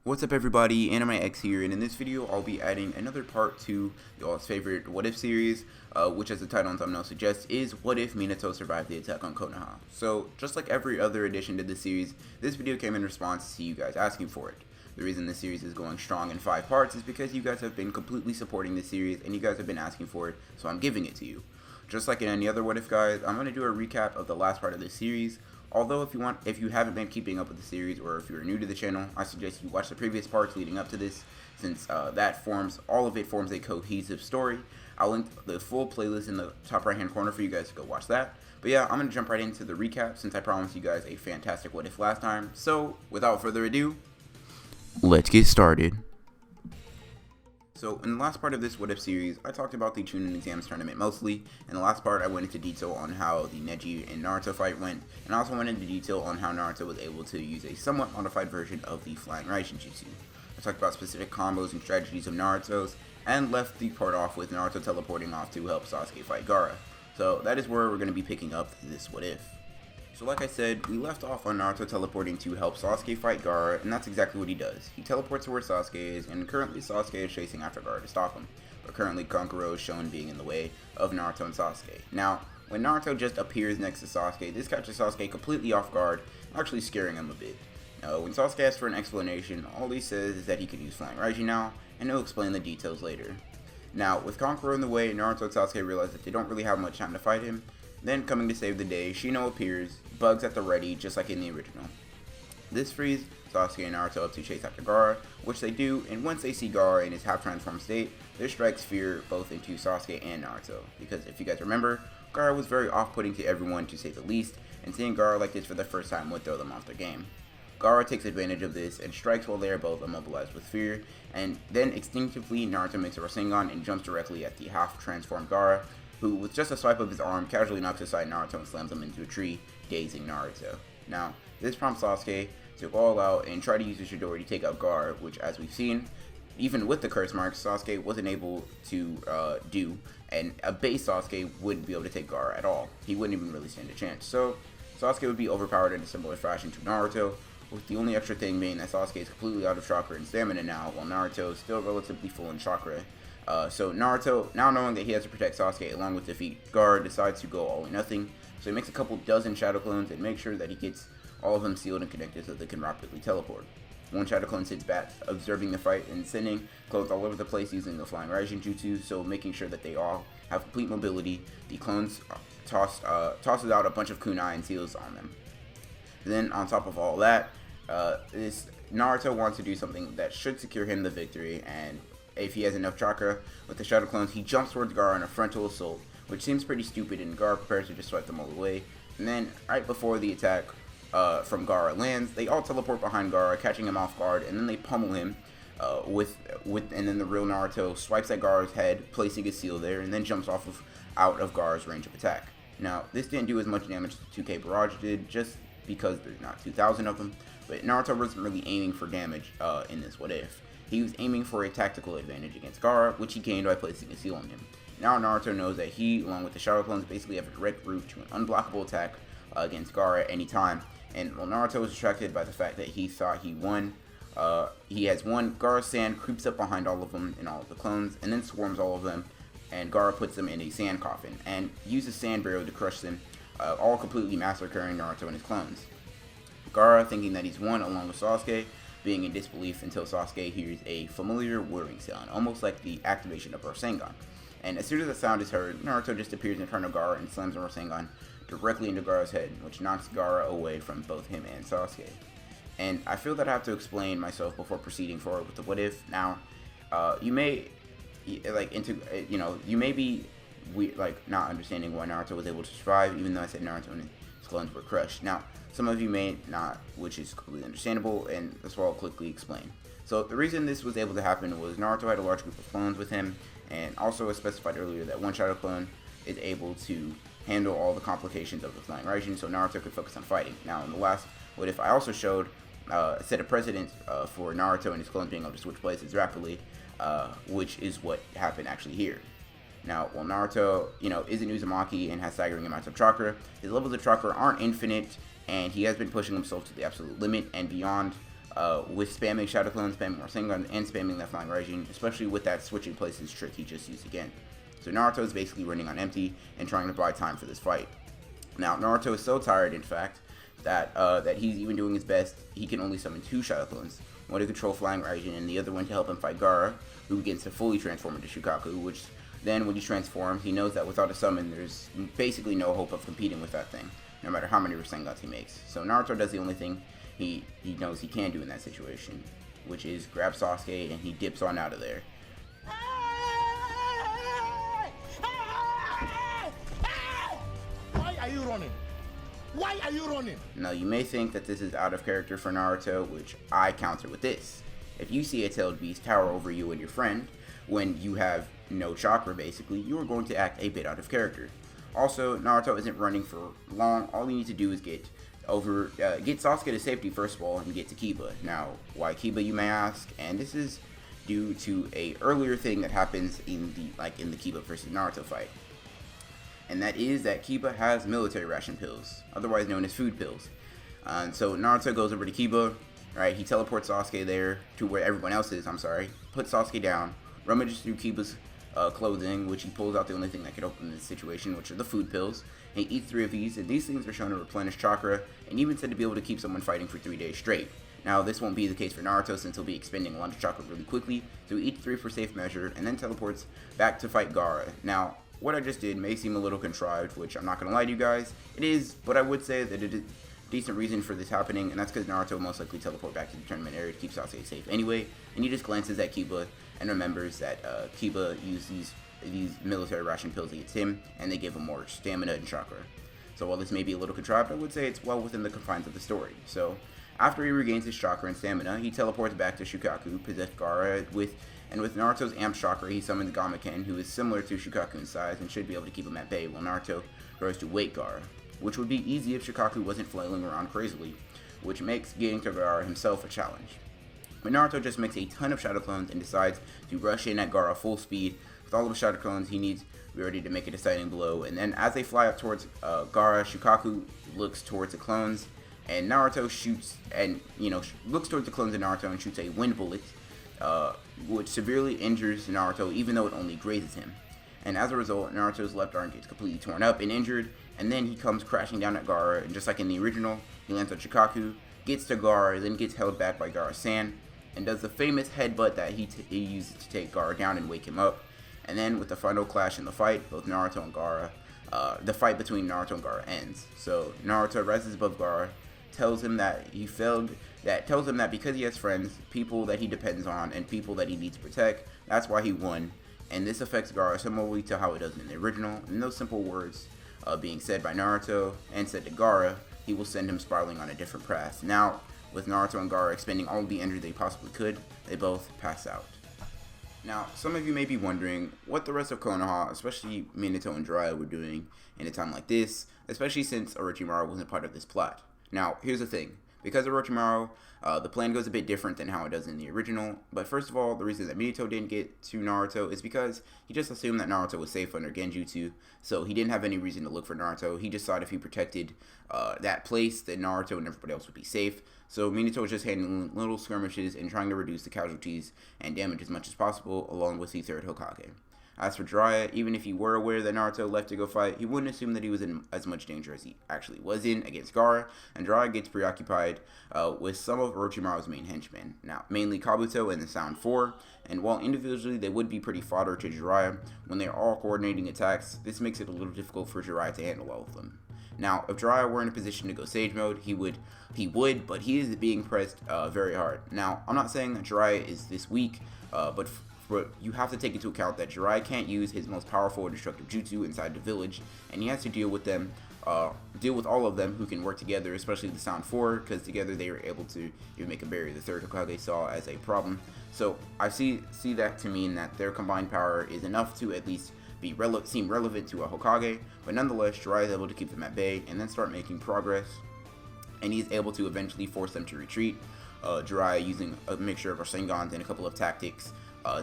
What's up everybody, Anime X here, and in this video I'll be adding another part to y'all's favorite What If series, which as the title and thumbnail suggests, is What If Minato Survived the Attack on Konoha. So, just like every other addition to this series, this video came in response to you guys asking for it. The reason this series is going strong in 5 parts is because you guys have been completely supporting this series, and you guys have been asking for it, so I'm giving it to you. Just like in any other What If guys, I'm going to do a recap of the last part of this series. Although if you haven't been keeping up with the series, or if you're new to the channel, I suggest you watch the previous parts leading up to this, since all of it forms a cohesive story. I'll link the full playlist in the top right hand corner for you guys to go watch that. But yeah, I'm going to jump right into the recap since I promised you guys a fantastic What If last time. So, without further ado, let's get started. So, in the last part of this What If series, I talked about the Shonen exams tournament mostly. In the last part, I went into detail on how the Neji and Naruto fight went, and I also went into detail on how Naruto was able to use a somewhat modified version of the Flying Raijin Jutsu. I talked about specific combos and strategies of Naruto's, and left the part off with Naruto teleporting off to help Sasuke fight Gaara. So, that is where we're going to be picking up this What If. So like I said, we left off on Naruto teleporting to help Sasuke fight Gaara, and that's exactly what he does. He teleports to where Sasuke is, and currently Sasuke is chasing after Gaara to stop him. But currently Kankuro is shown being in the way of Naruto and Sasuke. Now, when Naruto just appears next to Sasuke, this catches Sasuke completely off guard, actually scaring him a bit. Now, when Sasuke asks for an explanation, all he says is that he can use Flying Raijin now, and he'll explain the details later. Now, with Kankuro in the way, Naruto and Sasuke realize that they don't really have much time to fight him. Then, coming to save the day, Shino appears, bugs at the ready, just like in the original. This frees Sasuke and Naruto up to chase after Gaara, which they do, and once they see Gaara in his half-transformed state, this strikes fear both into Sasuke and Naruto, because if you guys remember, Gaara was very off-putting to everyone, to say the least, and seeing Gaara like this for the first time would throw them off their game. Gaara takes advantage of this and strikes while they are both immobilized with fear, and then instinctively Naruto makes a Rasengan and jumps directly at the half-transformed Gaara, who, with just a swipe of his arm, casually knocks aside Naruto and slams him into a tree, dazing Naruto. Now, this prompts Sasuke to go all out and try to use his Chidori to take out Gaara, which, as we've seen, even with the curse marks, Sasuke wasn't able to do, and a base Sasuke wouldn't be able to take Gaara at all. He wouldn't even really stand a chance. So, Sasuke would be overpowered in a similar fashion to Naruto, with the only extra thing being that Sasuke is completely out of chakra and stamina now, while Naruto is still relatively full in chakra. So Naruto, now knowing that he has to protect Sasuke along with defeat Gaara, decides to go all or nothing. So he makes a couple dozen shadow clones and makes sure that he gets all of them sealed and connected so they can rapidly teleport. One shadow clone sits back, observing the fight and sending clones all over the place using the Flying Raijin Jutsu, so making sure that they all have complete mobility. The clones tosses out a bunch of kunai and seals on them. Then on top of all that, this Naruto wants to do something that should secure him the victory, and if he has enough chakra with the shadow clones, he jumps towards Gaara in a frontal assault, which seems pretty stupid, and Gaara prepares to just swipe them all away. And then, right before the attack from Gaara lands, they all teleport behind Gaara, catching him off guard, and then they pummel him and then the real Naruto swipes at Gaara's head, placing a seal there, and then jumps out of Gaara's range of attack. Now, this didn't do as much damage as 2K Barrage did, just because there's not 2,000 of them, but Naruto wasn't really aiming for damage in this What If. He was aiming for a tactical advantage against Gaara, which he gained by placing a seal on him. Now Naruto knows that he, along with the Shadow Clones, basically have a direct route to an unblockable attack against Gaara at any time. And while Naruto was distracted by the fact that he thought he won, he has won, Gaara's sand creeps up behind all of them and all of the clones, and then swarms all of them, and Gaara puts them in a sand coffin, and uses Sand Barrow to crush them, all completely massacring Naruto and his clones. Gaara, thinking that he's won along with Sasuke, being in disbelief until Sasuke hears a familiar whirring sound, almost like the activation of Rasengan. And as soon as the sound is heard, Naruto just appears in front of Gaara and slams a Rasengan directly into Gaara's head, which knocks Gaara away from both him and Sasuke. And I feel that I have to explain myself before proceeding forward with the What If. Now, you may be not understanding why Naruto was able to survive, even though I said Naruto and his clones were crushed. Now, some of you may not, which is completely understandable, and that's what I'll quickly explain. So the reason this was able to happen was Naruto had a large group of clones with him, and also as specified earlier that one shadow clone is able to handle all the complications of the Flying Raijin, so Naruto could focus on fighting. Now in the last What If, I also showed a set of precedents for Naruto and his clones being able to switch places rapidly, which is what happened actually here. Now, while Naruto, isn't Uzumaki and has staggering amounts of chakra, his levels of chakra aren't infinite, and he has been pushing himself to the absolute limit and beyond with spamming Shadow Clone, spamming Rasengan, and spamming that Flying Raijin, especially with that switching places trick he just used again. So Naruto is basically running on empty and trying to buy time for this fight. Now, Naruto is so tired, in fact, that that he's even doing his best. He can only summon 2 Shadow Clones, one to control Flying Raijin and the other one to help him fight Gaara, who begins to fully transform into Shukaku, which then when he transforms, he knows that without a summon, there's basically no hope of competing with that thing, no matter how many Rasengans he makes. So Naruto does the only thing he knows he can do in that situation, which is grab Sasuke and he dips on out of there. Why are you running? Why are you running? Now, you may think that this is out of character for Naruto, which I counter with this. If you see a tailed beast tower over you and your friend, when you have no chakra basically, you are going to act a bit out of character. Also, Naruto isn't running for long. All you need to do is get Sasuke to safety first of all and get to Kiba. Now, why Kiba, you may ask? And this is due to a earlier thing that happens in the Kiba versus Naruto fight. And that is that Kiba has military ration pills, otherwise known as food pills. And so Naruto goes over to Kiba, right? He teleports Sasuke there to where everyone else is, puts Sasuke down, rummages through Kiba's clothing, which he pulls out the only thing that could open this situation, which are the food pills. And he eats 3 of these, and these things are shown to replenish chakra, and even said to be able to keep someone fighting for 3 days straight. Now, this won't be the case for Naruto since he'll be expending a lot of chakra really quickly, so he eats 3 for safe measure, and then teleports back to fight Gaara. Now, what I just did may seem a little contrived, which I'm not going to lie to you guys. It is, but I would say that it is a decent reason for this happening, and that's because Naruto will most likely teleport back to the tournament area to keep Sasuke safe anyway, and he just glances at Kiba and remembers that Kiba used these military ration pills against him, and they give him more stamina and chakra. So while this may be a little contrived, I would say it's well within the confines of the story. So after he regains his chakra and stamina, he teleports back to Shukaku, possessed Gaara, with Naruto's Amp Chakra, he summons Gamaken, who is similar to Shukaku in size and should be able to keep him at bay, while Naruto grows to Wake Gaara, which would be easy if Shukaku wasn't flailing around crazily, which makes getting to Gaara himself a challenge. But Naruto just makes a ton of Shadow Clones and decides to rush in at Gaara full speed. With all of the Shadow Clones he needs to be ready to make a deciding blow, and then as they fly up towards Gaara, Shukaku looks towards the clones, and Naruto shoots, and looks towards the clones of Naruto and shoots a wind bullet, which severely injures Naruto even though it only grazes him. And as a result, Naruto's left arm gets completely torn up and injured, and then he comes crashing down at Gaara, and just like in the original, he lands on Shukaku, gets to Gaara, then gets held back by Gaara-san, and does the famous headbutt that he uses to take Gaara down and wake him up. And then with the final clash in the fight, both Naruto and Gaara, the fight between Naruto and Gaara ends. So Naruto rises above Gaara, tells him that because he has friends, people that he depends on, and people that he needs to protect, that's why he won. And this affects Gaara similarly to how it does in the original. And those simple words being said by Naruto and said to Gaara, he will send him spiraling on a different path. Now, with Naruto and Gaara expending all of the energy they possibly could, they both pass out. Now, some of you may be wondering what the rest of Konoha, especially Minato and Jiraiya, were doing in a time like this, especially since Orochimaru wasn't part of this plot. Now, here's the thing. Because of Orochimaru, the plan goes a bit different than how it does in the original. But first of all, the reason that Minato didn't get to Naruto is because he just assumed that Naruto was safe under Genjutsu. So he didn't have any reason to look for Naruto. He just thought if he protected that place, then Naruto and everybody else would be safe. So Minato was just handling little skirmishes and trying to reduce the casualties and damage as much as possible, along with the third Hokage. As for Jiraiya, even if he were aware that Naruto left to go fight, he wouldn't assume that he was in as much danger as he actually was in against Gaara, and Jiraiya gets preoccupied with some of Orochimaru's main henchmen, now mainly Kabuto and the Sound 4, and while individually they would be pretty fodder to Jiraiya, when they are all coordinating attacks, this makes it a little difficult for Jiraiya to handle all of them. Now, if Jiraiya were in a position to go Sage Mode, he would, but he is being pressed very hard. Now, I'm not saying that Jiraiya is this weak, but you have to take into account that Jiraiya can't use his most powerful or destructive jutsu inside the village, and he has to deal with all of them who can work together, especially the Sound 4, because together they are able to even make a barrier the third Hokage saw as a problem. So I see that to mean that their combined power is enough to at least seem relevant to a Hokage, but nonetheless, Jiraiya is able to keep them at bay and then start making progress, and he's able to eventually force them to retreat. Jiraiya using a mixture of Rasengans and a couple of tactics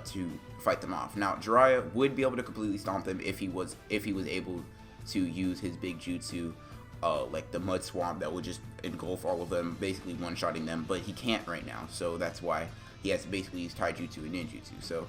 to fight them off. Now, Jiraiya would be able to completely stomp them if he was able to use his big jutsu like the mud swamp that would just engulf all of them, basically one-shotting them, but he can't right now, so that's why he has to basically use taijutsu and ninjutsu. So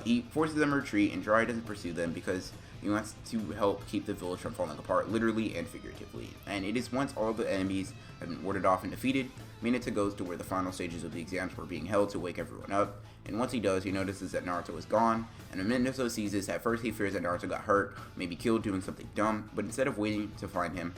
he forces them to retreat, and Jiraiya doesn't pursue them because he wants to help keep the village from falling apart, literally and figuratively. And it is once all of the enemies have been warded off and defeated, Minato goes to where the final stages of the exams were being held to wake everyone up, and once he does, he notices that Naruto is gone, and when Minato sees this, at first he fears that Naruto got hurt, maybe killed doing something dumb, but instead of waiting to find him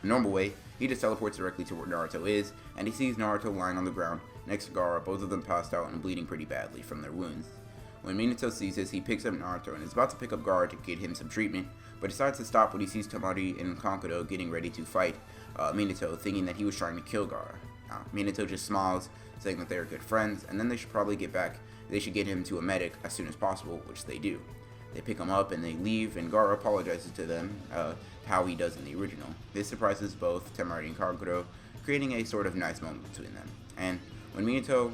the normal way, he just teleports directly to where Naruto is, and he sees Naruto lying on the ground next to Gaara, both of them passed out and bleeding pretty badly from their wounds. When Minato sees this, he picks up Naruto and is about to pick up Gaara to get him some treatment, but decides to stop when he sees Tamari and Kankuro getting ready to fight Minato, thinking that he was trying to kill Gaara. Minato just smiles, saying that they are good friends, and then they should probably get him to a medic as soon as possible, which they do. They pick him up and they leave, and Gaara apologizes to them, how he does in the original. This surprises both Tamari and Kankuro, creating a sort of nice moment between them. And when Minato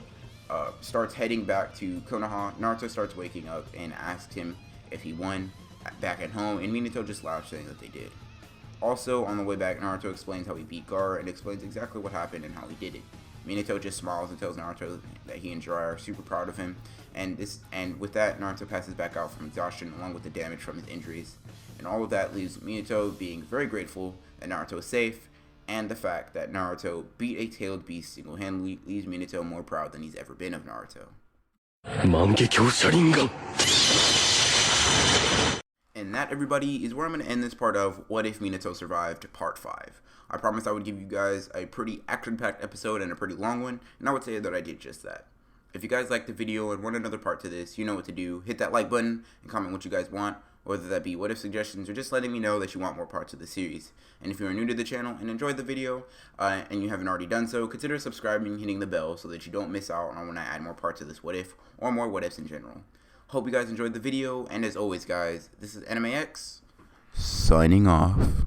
starts heading back to Konoha, Naruto starts waking up and asks him if he won back at home, and Minato just laughs, saying that they did. Also, on the way back, Naruto explains how he beat Gaara and explains exactly what happened and how he did it. Minato just smiles and tells Naruto that he and Jiraiya are super proud of him, and with that, Naruto passes back out from exhaustion along with the damage from his injuries. And all of that leaves Minato being very grateful that Naruto is safe, and the fact that Naruto beat a tailed beast single-handedly leaves Minato more proud than he's ever been of Naruto. And that, everybody, is where I'm going to end this part of What If Minato Survived Part 5. I promised I would give you guys a pretty action-packed episode and a pretty long one, and I would say that I did just that. If you guys liked the video and want another part to this, you know what to do. Hit that like button and comment what you guys want, whether that be what if suggestions or just letting me know that you want more parts of the series. And if you are new to the channel and enjoyed the video, and you haven't already done so, consider subscribing and hitting the bell so that you don't miss out on when I add more parts of this what if, or more what ifs in general. Hope you guys enjoyed the video, and as always guys, this is Anime X, signing off.